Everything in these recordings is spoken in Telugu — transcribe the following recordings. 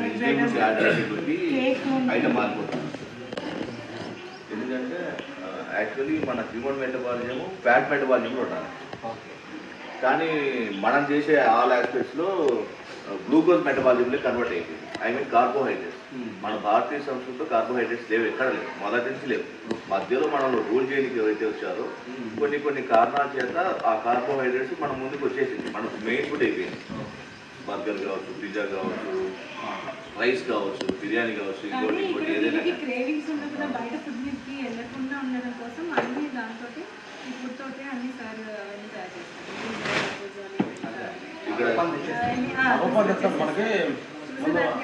వెజిటేబుల్స్ యాడ్ చేసేటువంటి ఐటమ్ మారిపోతుంది. ఎందుకంటే యాక్చువల్లీ మన హ్యూమన్ మెటబాలిజం ఫ్యాట్ మెటబాలిజం కూడా ఉండాలి. కానీ మనం చేసే ఆల్ ఆస్పెక్ట్స్లో గ్లూకోజ్ మెటబాలిజంలో కన్వర్ట్ అయిపోయింది. I mean carbohydrates. మన భారతీయ సంస్కృతిలో కార్బోహైడ్రేట్స్ లేవు, ఎక్కడ లేవు, మొదటి నుంచి లేవు. మధ్యలో మనం రూల్ చేయడానికి ఎవరైతే వచ్చారో కొన్ని కారణాల చేత ఆ కార్బోహైడ్రేట్స్ మన ముందుకు వచ్చేసింది, మనకు మెయిన్ ఫుడ్ అయిపోయింది. బర్గర్ కావచ్చు, పిజ్జా కావచ్చు, రైస్ కావచ్చు, బిర్యానీ కావచ్చు, ఇంకోటి ఏదైనా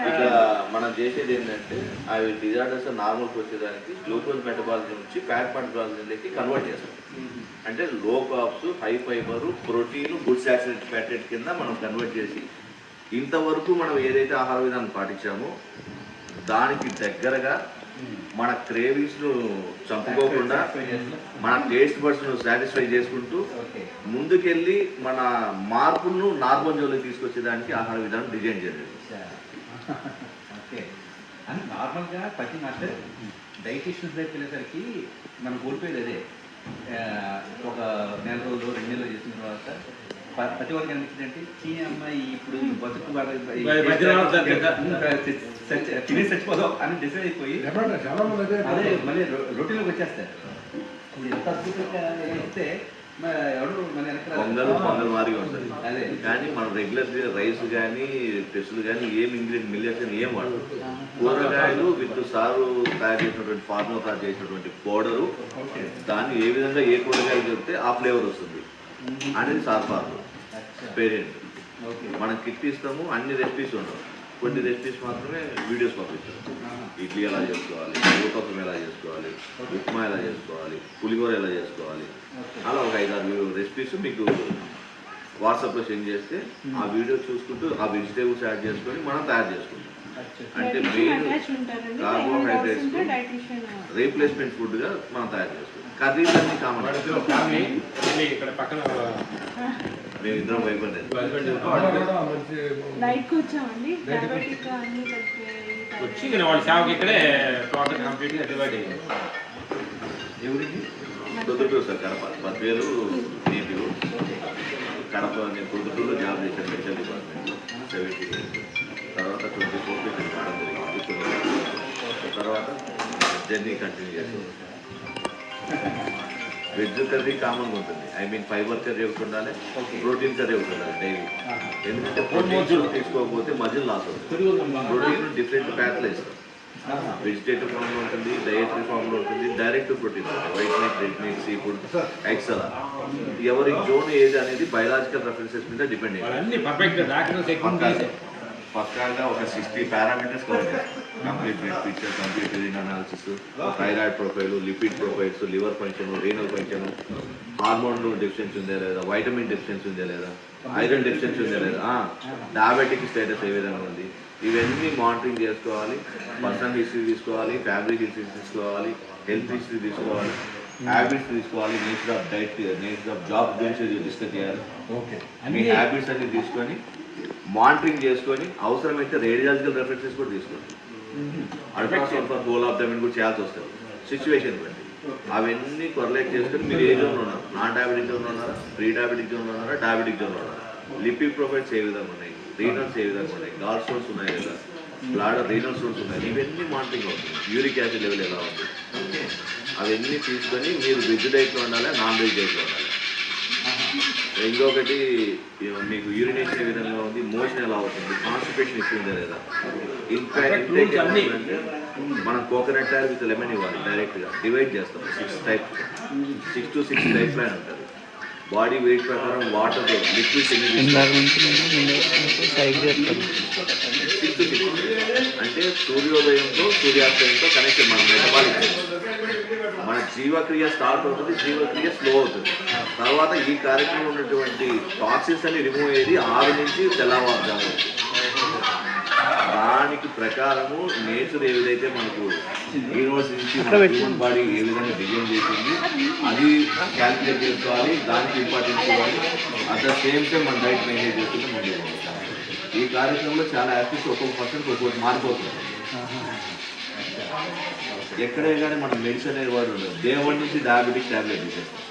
ఇక్కడ మనం చేసేది ఏంటంటే అవి డిజార్డర్స్ నార్మల్కి వచ్చేదానికి గ్లూకోజ్ మెటబాలిజం నుంచి ఫ్యాట్ మెటబాలిజంలోకి కన్వర్ట్ చేస్తాం. అంటే లో carbs, high fibre, protein, good saturated fat కింద మనం కన్వర్ట్ చేసి ఇంతవరకు మనం ఏదైతే ఆహార విధానం పాటించామో దానికి దగ్గరగా మన క్రేవింగ్స్ను చంపుకోకుండా మన టేస్ట్ బడ్స్ను సాటిస్ఫై చేసుకుంటూ ముందుకెళ్ళి మన మార్పులను నార్మల్ జోన్లోకి తీసుకొచ్చేదానికి ఆహార విధానం డిజైన్ చేయాలి. ఓకే, అని నార్మల్గా ప్రతి మాస్టర్ డైటిషియన్స్ దగ్గరికి వెళ్ళేసరికి మనం కోల్పోయేది అదే. ఒక నెల రోజులు 2 నెలలు చేసిన తర్వాత ప్రతి ఒక్కరికి అనిపించిందంటే చీ అమ్మాయి ఇప్పుడు బతుకు తినే చచ్చిపోదాం అని డిసైడ్ అయిపోయి అదే మళ్ళీ రొటీన్లోకి వచ్చేస్తారు. ఇప్పుడు ఎంత అద్భుతంగా ఇస్తే పొంగల్ మారిగా ఉంటుంది. అదే కానీ మనం రెగ్యులర్ రైస్ కానీ పెసులు కానీ ఏం ఇంగ్రీడియంట్ మిల్లెట్స్ కానీ ఏం వాడదు. కూరగాయలు విత్ సారు తయారు చేసినటువంటి ఫార్ములా తయారు చేసినటువంటి పౌడరు, దాన్ని ఏ విధంగా ఏ కూరగాయలు చెప్తే ఆ ఫ్లేవర్ వస్తుంది అనేది సార్ ఫార్ములా పేరెంట్. మనం కిట్ ఇస్తాము, అన్ని రెసిపీస్ ఉండవు, కొన్ని రెసిపీస్ మాత్రమే వీడియోస్ పంపిస్తాం. ఇడ్లీ ఎలా చేసుకోవాలి, ఊతప్పం ఎలా చేసుకోవాలి, ఉప్మా ఎలా చేసుకోవాలి, పులిహోర ఎలా చేసుకోవాలి, అలా ఒక 5-6 రెసిపీస్ మీకు వాట్సాప్లో సెండ్ చేస్తే ఆ వీడియో చూసుకుంటూ ఆ వెజిటేబుల్స్ యాడ్ చేసుకొని మనం తయారు చేసుకుంటాం. అంటే మెయిన్ కార్బోహైడ్రేట్స్ రీప్లేస్మెంట్ ఫుడ్గా మనం తయారు చేసుకుంటాం. కర్రీస్ అన్ని కామన్. మేమిద్దరం భయపడలేదు. వాళ్ళ సేవకి ఇక్కడే టోటల్ కంప్లీట్గా డివైడ్ అయ్యింది. ఎవరికి కుదుటూరు సార్, కడప. బద్వేలు నేటివ్. కడప నేను కుదుటూరులో జాబ్ చేశాను మెడికల్ డిపార్ట్మెంట్లో 70 years. తర్వాత 24 years రావడం జరిగింది. తర్వాత జర్నీ కంటిన్యూ చేస్తాను. వెజ్ కర్రీ కామన్గా ఉంటుంది. ఐ మీన్ ఫైబర్ కర్రీ ఒకటి ఉండాలి, ప్రోటీన్ కర్రీ ఒకటి ఉండాలి డైలీ. ఎందుకంటే ప్రోటీన్ తీసుకోకపోతే మజిల్ లాస్ అవుతుంది. ప్రోటీన్ డిఫరెంట్ ప్యాక్లు వేస్తాం. వెజిటేటివ్ ఫామ్లో ఉంటుంది, డైటరీ ఫామ్లో ఉంటుంది, డైరెక్ట్ ప్రోటీన్ ఉంటుంది. White meet, red meat, sea food, eggs అలా. ఎవరి జోన్ ఏది అనేది బయలాజికల్ రెఫరెన్సెస్ మీద డిపెండ్ అయ్యింది. పక్కాగా ఒక 60 పారామీటర్స్ కవర్ చేస్తాం. Complete blood picture, complete urine analysis, thyroid profile, lipid profiles, liver function, renal function, hormone deficiency ఉందా లేదా, వైటమిన్ డెఫిషియన్సీ ఉందా లేదా, ఐరన్ డెఫిషియన్సీ ఉందా లేదా, డయాబెటిక్ స్టేటస్ ఏ విధంగా ఉంది, ఇవన్నీ మానిటరింగ్ చేసుకోవాలి. పర్సనల్ హిస్టరీ తీసుకోవాలి, ఫ్యామిలీ హిస్టరీ తీసుకోవాలి, హెల్త్ హిస్టరీ తీసుకోవాలి, హ్యాబిట్స్ తీసుకోవాలి, nature of diet, nature of job గురించి డిస్కస్ చేయాలి. మీ హ్యాబిట్స్ అన్ని తీసుకొని మానిటరింగ్ చేసుకొని అవసరమైతే రేడియాలజికల్ రెఫరెన్సెస్ కూడా తీసుకోండి. అల్ట్రాసౌండ్ ఫర్ హోల్ ఆఫ్ డైమెన్ కూడా చేయాల్సి వస్తుంది సిచ్యువేషన్ బట్టి. అవన్నీ కొరలేట్ చేసుకొని మీరు ఏ జోన్లో ఉన్నారు, నాన్ డయాబెటిక్ జోన్లో ఉన్నారా, ప్రీ డయాబెటిక్ జోన్లో ఉన్నారా, డయాబెటిక్ జోన్లో ఉన్నారా, లిపిడ్ ప్రొఫైల్స్ ఏ విధంగా ఉన్నాయి, రీనల్స్ ఏ విధంగా ఉన్నాయి, గాల్ స్టోన్స్ ఉన్నాయి లేదా, బ్లాడర్ రీనల్ స్టోన్స్ ఉన్నాయి, ఇవన్నీ మానిటరింగ్ అవుతుంది. యూరిక్ యాసిడ్ లెవెల్ ఎలా ఉంది, అవన్నీ తీసుకొని మీరు వెజ్ డైట్లో ఉండాలి, నాన్ వెజ్ డైట్లో ఉండాలి. ఇంకొకటి మీకు యూరినేషన్ ఏ విధంగా ఉంది, మోషన్ ఎలా అవుతుంది, కాన్స్టిపేషన్ ఇష్యూ ఉందా లేదా. అంటే మనం కోకోనట్ ఆయిల్ విత్ లెమన్ ఇవ్వాలి. డైరెక్ట్గా డివైడ్ చేస్తాం 6 types, 6 to 6 టైప్ ప్లాన్ ఉంటుంది. బాడీ వెయిట్ ప్రకారం వాటర్ లిక్విడ్స్ అంటే సూర్యోదయంతో సూర్యాస్తయంతో కనెక్షన్. మన మెటబాలిక్ మన జీవక్రియ స్టార్ట్ అవుతుంది, జీవక్రియ స్లో అవుతుంది. తర్వాత ఈ కార్యక్రమంలో ఉన్నటువంటి టాక్సిన్స్ అన్ని రిమూవ్ అయ్యేది 6 నుంచి తెల్లవారుజాము. దానికి ప్రకారము నేచర్ ఏదైతే మనకు యూనివర్స్ నుంచి హ్యూమన్ బాడీ ఏ విధంగా డిజైన్ చేసింది అది క్యాల్కులేట్ చేసుకోవాలి, దానికి ఇంపార్టెన్స్ ఇవ్వాలి. అట్ ద సేమ్ టైం మన డైట్ మెయింటైన్ చేసుకుంటే ముందు ఈ కార్యక్రమంలో చాలా ఆస్పెక్ట్స్ ఒక్కొక్క పర్సెంట్ ఒక్కొక్కటి మారిపోతుంది. ఎక్కడే కానీ మనం మెడిసిన్ అనే వాడు ఉండదు. దేవుడి నుంచి డయాబెటిక్ ట్యాబ్లెట్ తీసేస్తాం.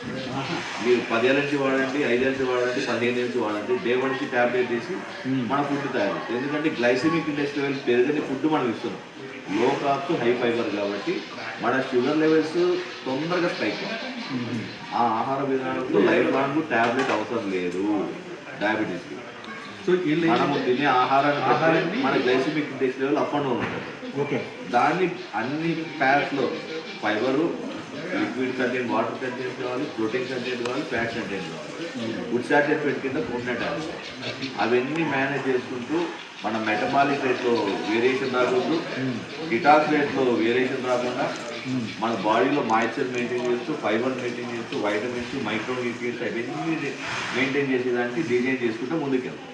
మీరు 10 ఏళ్ళ నుంచి వాడండి, 5 ఏళ్ళ నుంచి వాడండి, 15 నుంచి వాడండి, దేవుడి నుంచి ట్యాబ్లెట్ తీసి మన ఫుడ్ తయారు చేస్తాం. ఎందుకంటే గ్లైసెమిక్ ఇండెక్స్ లెవెల్ పెరిగిన ఫుడ్ మనం ఇస్తున్నాం. లో కార్బ్స్ హై ఫైబర్ కాబట్టి మన షుగర్ లెవెల్స్ తొందరగా స్పైక్ అవుతాయి. ఆ ఆహార విధానంలో లైఫ్ లాంగ్ ట్యాబ్లెట్ అవసరం లేదు డయాబెటీస్కి. సో మనము తినే ఆహారాన్ని మన glycaemic index level up and down ఉంటుంది. ఓకే, దాన్ని అన్ని ప్యాక్స్లో fibre, liquid content, water content కావాలి, ప్రోటీన్ కంటెంట్ కావాలి, ఫ్యాట్ కంటెంట్ కావాలి. గుడ్ సాటిస్ఫైడ్ కింద కోడినట్టు అవన్నీ మేనేజ్ చేసుకుంటూ మన మెటబాలిక్ రేట్లో వేరియేషన్ రాకూడదు, డిటాక్స్ రేట్లో వేరియేషన్ రాకుండా మన బాడీలో మాయిశ్చర్ మెయింటైన్ చేస్తూ, ఫైబర్ మెయింటైన్ చేస్తూ, వైటమిన్స్, మైక్రో న్యూట్రియంట్స్ అవన్నీ మెయింటైన్ చేసేదానికి డిజైన్ చేసుకుంటూ ముందుకెళ్తాం.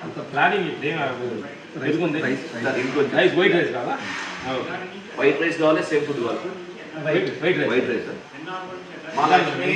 అంత ప్లానింగ్ ఎదుగుంది. ఇంకొంచెం వైట్ రైస్ కావాలా? వైట్ రైస్ కావాలి, సేమ్ ఫుడ్ కావాలి. White rice white rice Mahalakshmi